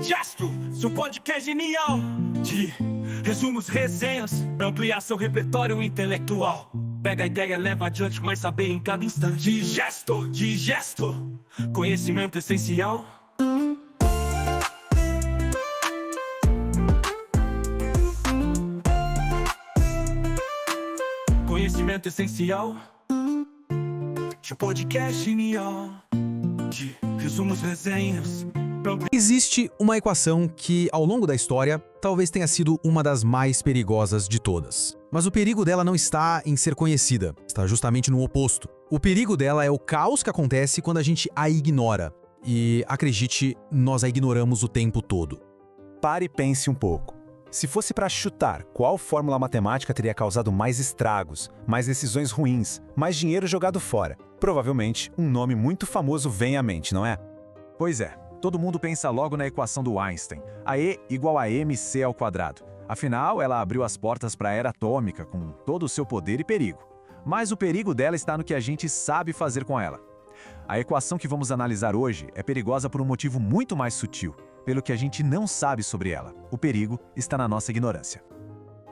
Digesto, seu podcast genial de resumos, resenhas, ampliar seu repertório intelectual. Pega a ideia, leva adiante, mas saber em cada instante. Digesto, conhecimento essencial. Conhecimento essencial de podcast genial de resumos, resenhas. Existe uma equação que, ao longo da história, talvez tenha sido uma das mais perigosas de todas. Mas o perigo dela não está em ser conhecida, está justamente no oposto. O perigo dela é o caos que acontece quando a gente a ignora. E, acredite, nós a ignoramos o tempo todo. Pare e pense um pouco. Se fosse para chutar, qual fórmula matemática teria causado mais estragos, mais decisões ruins, mais dinheiro jogado fora? Provavelmente, um nome muito famoso vem à mente, não é? Pois é, todo mundo pensa logo na equação do Einstein, a E igual a mc ao quadrado. Afinal, ela abriu as portas para a era atômica com todo o seu poder e perigo. Mas o perigo dela está no que a gente sabe fazer com ela. A equação que vamos analisar hoje é perigosa por um motivo muito mais sutil, pelo que a gente não sabe sobre ela. O perigo está na nossa ignorância.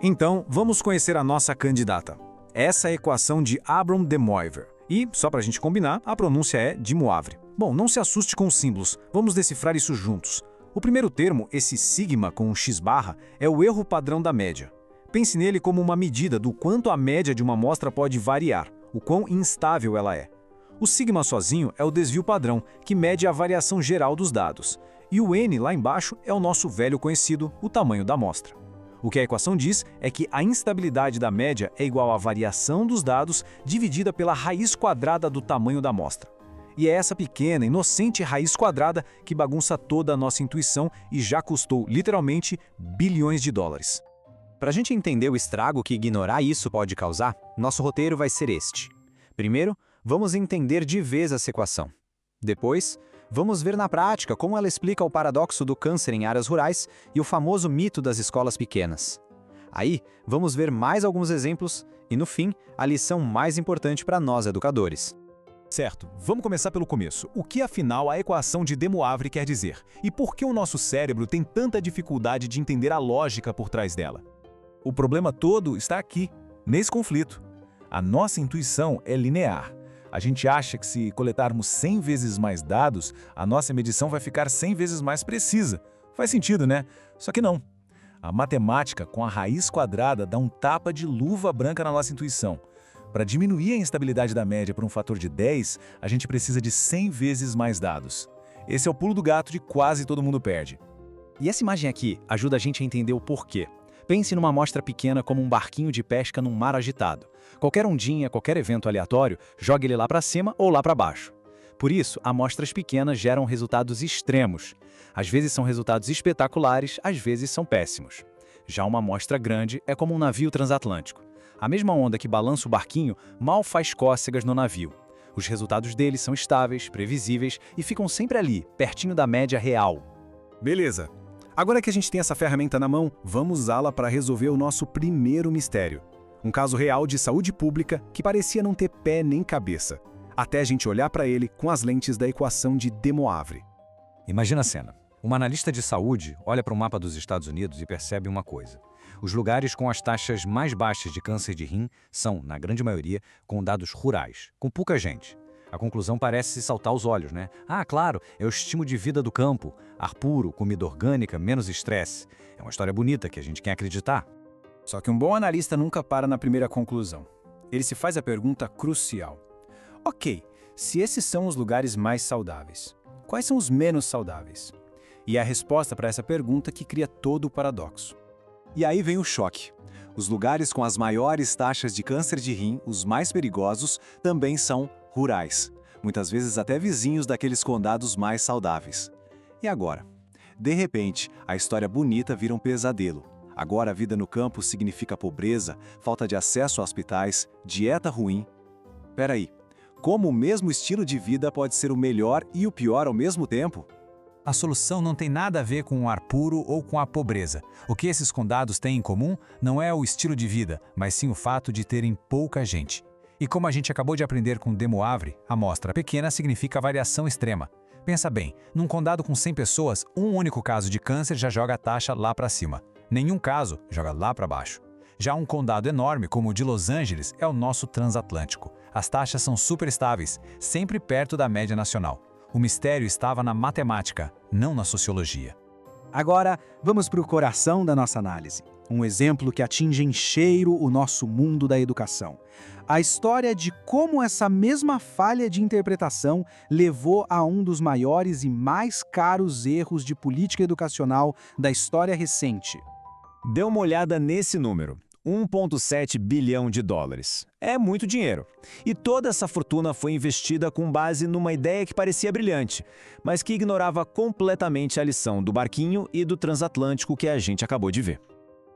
Então, vamos conhecer a nossa candidata. Essa é a equação de Abram de Moivre. E, só para a gente combinar, a pronúncia é de Moivre. Bom, não se assuste com os símbolos, vamos decifrar isso juntos. O primeiro termo, esse sigma com um x-barra, é o erro padrão da média. Pense nele como uma medida do quanto a média de uma amostra pode variar, o quão instável ela é. O sigma sozinho é o desvio padrão, que mede a variação geral dos dados. E o n lá embaixo é o nosso velho conhecido, o tamanho da amostra. O que a equação diz é que a instabilidade da média é igual à variação dos dados dividida pela raiz quadrada do tamanho da amostra. E é essa pequena, inocente raiz quadrada que bagunça toda a nossa intuição e já custou, literalmente, bilhões de dólares. Para a gente entender o estrago que ignorar isso pode causar, nosso roteiro vai ser este. Primeiro, vamos entender de vez essa equação. Depois, vamos ver na prática como ela explica o paradoxo do câncer em áreas rurais e o famoso mito das escolas pequenas. Aí, vamos ver mais alguns exemplos e, no fim, a lição mais importante para nós educadores. Certo, vamos começar pelo começo. O que afinal a equação de de Moivre quer dizer? E por que o nosso cérebro tem tanta dificuldade de entender a lógica por trás dela? O problema todo está aqui, nesse conflito. A nossa intuição é linear. A gente acha que se coletarmos 100 vezes mais dados, a nossa medição vai ficar 100 vezes mais precisa. Faz sentido, né? Só que não. A matemática com a raiz quadrada dá um tapa de luva branca na nossa intuição. Para diminuir a instabilidade da média por um fator de 10, a gente precisa de 100 vezes mais dados. Esse é o pulo do gato de quase todo mundo perde. E essa imagem aqui ajuda a gente a entender o porquê. Pense numa amostra pequena como um barquinho de pesca num mar agitado. Qualquer ondinha, qualquer evento aleatório, joga ele lá para cima ou lá para baixo. Por isso, amostras pequenas geram resultados extremos. Às vezes são resultados espetaculares, às vezes são péssimos. Já uma amostra grande é como um navio transatlântico. A mesma onda que balança o barquinho mal faz cócegas no navio. Os resultados dele são estáveis, previsíveis e ficam sempre ali, pertinho da média real. Beleza. Agora que a gente tem essa ferramenta na mão, vamos usá-la para resolver o nosso primeiro mistério. Um caso real de saúde pública que parecia não ter pé nem cabeça, até a gente olhar para ele com as lentes da equação de de Moivre. Imagina a cena. Uma analista de saúde olha para o mapa dos Estados Unidos e percebe uma coisa. Os lugares com as taxas mais baixas de câncer de rim são, na grande maioria, condados rurais, com pouca gente. A conclusão parece saltar aos olhos, né? Ah, claro, é o estímulo de vida do campo. Ar puro, comida orgânica, menos estresse. É uma história bonita que a gente quer acreditar. Só que um bom analista nunca para na primeira conclusão. Ele se faz a pergunta crucial. Ok, se esses são os lugares mais saudáveis, quais são os menos saudáveis? E é a resposta para essa pergunta que cria todo o paradoxo. E aí vem o choque. Os lugares com as maiores taxas de câncer de rim, os mais perigosos, também são rurais. Muitas vezes até vizinhos daqueles condados mais saudáveis. E agora? De repente, a história bonita vira um pesadelo. Agora a vida no campo significa pobreza, falta de acesso a hospitais, dieta ruim. Peraí, como o mesmo estilo de vida pode ser o melhor e o pior ao mesmo tempo? A solução não tem nada a ver com o ar puro ou com a pobreza. O que esses condados têm em comum não é o estilo de vida, mas sim o fato de terem pouca gente. E como a gente acabou de aprender com de Moivre, amostra pequena significa variação extrema. Pensa bem, num condado com 100 pessoas, um único caso de câncer já joga a taxa lá para cima. Nenhum caso joga lá para baixo. Já um condado enorme como o de Los Angeles é o nosso transatlântico. As taxas são super estáveis, sempre perto da média nacional. O mistério estava na matemática, não na sociologia. Agora, vamos para o coração da nossa análise. Um exemplo que atinge em cheiro o nosso mundo da educação. A história de como essa mesma falha de interpretação levou a um dos maiores e mais caros erros de política educacional da história recente. Dê uma olhada nesse número. 1,7 bilhão de dólares. É muito dinheiro. E toda essa fortuna foi investida com base numa ideia que parecia brilhante, mas que ignorava completamente a lição do barquinho e do transatlântico que a gente acabou de ver.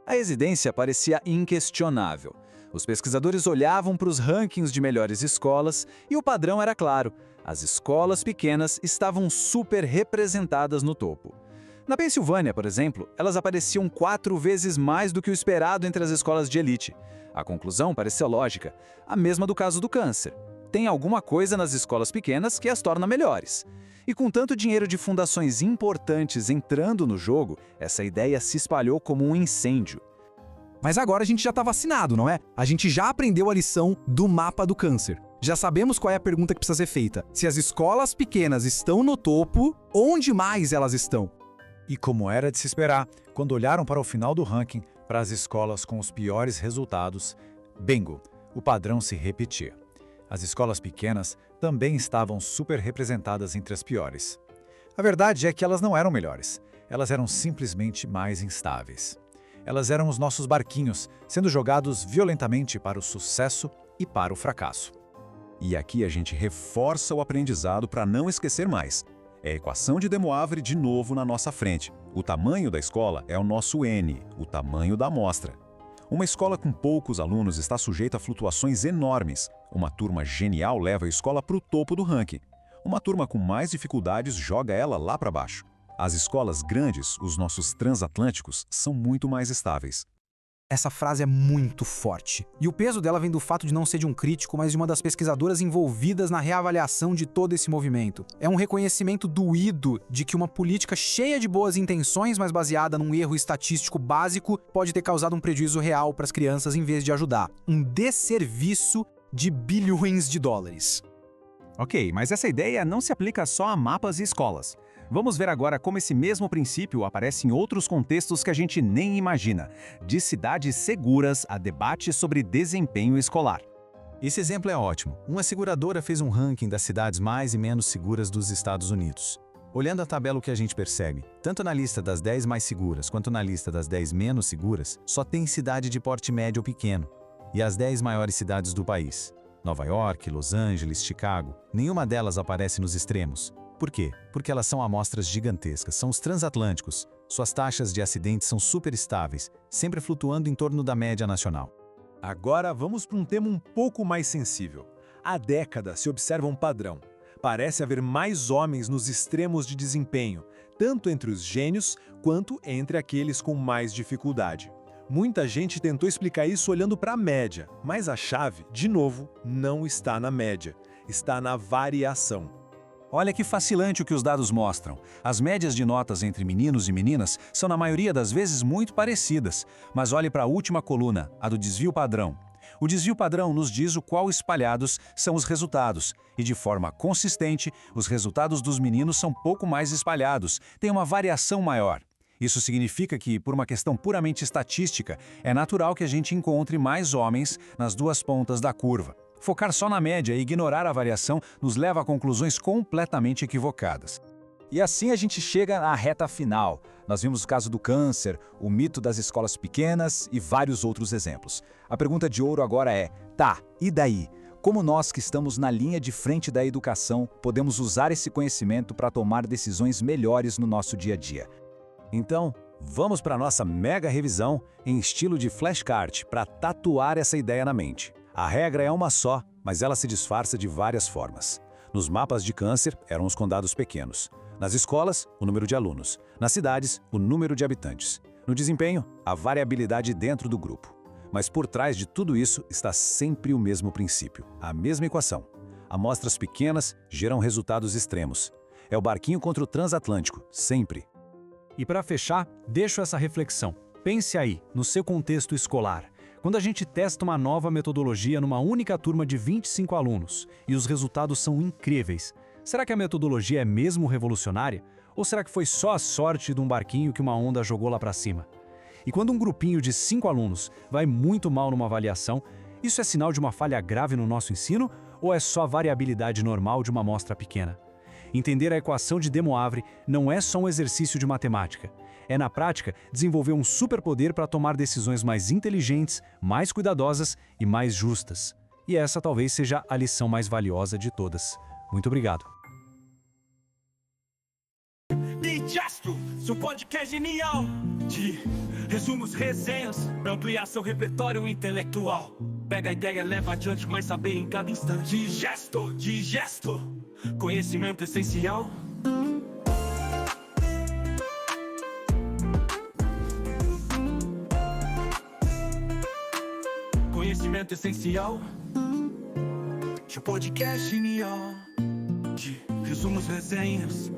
A evidência parecia inquestionável. Os pesquisadores olhavam para os rankings de melhores escolas e o padrão era claro. As escolas pequenas estavam super representadas no topo. Na Pensilvânia, por exemplo, elas apareciam 4 vezes mais do que o esperado entre as escolas de elite. A conclusão parecia lógica, a mesma do caso do câncer. Tem alguma coisa nas escolas pequenas que as torna melhores. E com tanto dinheiro de fundações importantes entrando no jogo, essa ideia se espalhou como um incêndio. Mas agora a gente já está vacinado, não é? A gente já aprendeu a lição do mapa do câncer. Já sabemos qual é a pergunta que precisa ser feita. Se as escolas pequenas estão no topo, onde mais elas estão? E como era de se esperar, quando olharam para o final do ranking, para as escolas com os piores resultados, bingo, o padrão se repetia. As escolas pequenas também estavam super representadas entre as piores. A verdade é que elas não eram melhores, elas eram simplesmente mais instáveis. Elas eram os nossos barquinhos, sendo jogados violentamente para o sucesso e para o fracasso. E aqui a gente reforça o aprendizado para não esquecer mais. É a equação de De Moivre de novo na nossa frente. O tamanho da escola é o nosso N, o tamanho da amostra. Uma escola com poucos alunos está sujeita a flutuações enormes. Uma turma genial leva a escola para o topo do ranking. Uma turma com mais dificuldades joga ela lá para baixo. As escolas grandes, os nossos transatlânticos, são muito mais estáveis. Essa frase é muito forte. E o peso dela vem do fato de não ser de um crítico, mas de uma das pesquisadoras envolvidas na reavaliação de todo esse movimento. É um reconhecimento doído de que uma política cheia de boas intenções, mas baseada num erro estatístico básico, pode ter causado um prejuízo real para as crianças em vez de ajudar. Um desserviço de bilhões de dólares. Ok, mas essa ideia não se aplica só a mapas e escolas. Vamos ver agora como esse mesmo princípio aparece em outros contextos que a gente nem imagina, de cidades seguras a debate sobre desempenho escolar. Esse exemplo é ótimo. Uma seguradora fez um ranking das cidades mais e menos seguras dos Estados Unidos. Olhando a tabela, o que a gente percebe, tanto na lista das 10 mais seguras quanto na lista das 10 menos seguras, só tem cidade de porte médio ou pequeno. E as 10 maiores cidades do país, Nova York, Los Angeles, Chicago, nenhuma delas aparece nos extremos. Por quê? Porque elas são amostras gigantescas, são os transatlânticos. Suas taxas de acidentes são super estáveis, sempre flutuando em torno da média nacional. Agora vamos para um tema um pouco mais sensível. Há décadas se observa um padrão. Parece haver mais homens nos extremos de desempenho, tanto entre os gênios quanto entre aqueles com mais dificuldade. Muita gente tentou explicar isso olhando para a média, mas a chave, de novo, não está na média, está na variação. Olha que fascinante o que os dados mostram. As médias de notas entre meninos e meninas são na maioria das vezes muito parecidas, mas olhe para a última coluna, a do desvio padrão. O desvio padrão nos diz o qual espalhados são os resultados, e de forma consistente, os resultados dos meninos são pouco mais espalhados, têm uma variação maior. Isso significa que, por uma questão puramente estatística, é natural que a gente encontre mais homens nas duas pontas da curva. Focar só na média e ignorar a variação nos leva a conclusões completamente equivocadas. E assim a gente chega à reta final. Nós vimos o caso do câncer, o mito das escolas pequenas e vários outros exemplos. A pergunta de ouro agora é, tá, e daí? Como nós que estamos na linha de frente da educação podemos usar esse conhecimento para tomar decisões melhores no nosso dia a dia? Então, vamos para a nossa mega revisão em estilo de flashcard para tatuar essa ideia na mente. A regra é uma só, mas ela se disfarça de várias formas. Nos mapas de câncer, eram os condados pequenos. Nas escolas, o número de alunos. Nas cidades, o número de habitantes. No desempenho, a variabilidade dentro do grupo. Mas por trás de tudo isso está sempre o mesmo princípio, a mesma equação. Amostras pequenas geram resultados extremos. É o barquinho contra o transatlântico, sempre. E para fechar, deixo essa reflexão. Pense aí, no seu contexto escolar. Quando a gente testa uma nova metodologia numa única turma de 25 alunos e os resultados são incríveis, será que a metodologia é mesmo revolucionária? Ou será que foi só a sorte de um barquinho que uma onda jogou lá para cima? E quando um grupinho de 5 alunos vai muito mal numa avaliação, isso é sinal de uma falha grave no nosso ensino ou é só a variabilidade normal de uma amostra pequena? Entender a equação de De Moivre não é só um exercício de matemática. É, na prática, desenvolver um superpoder para tomar decisões mais inteligentes, mais cuidadosas e mais justas. E essa talvez seja a lição mais valiosa de todas. Muito obrigado. Digesto, seu podcast genial de resumos, resenhas, pra ampliar seu repertório intelectual. Pega a ideia, leva adiante, mas saber em cada instante. Digesto, conhecimento essencial. Conhecimento essencial. Seu podcast genial de resumos, resenhas,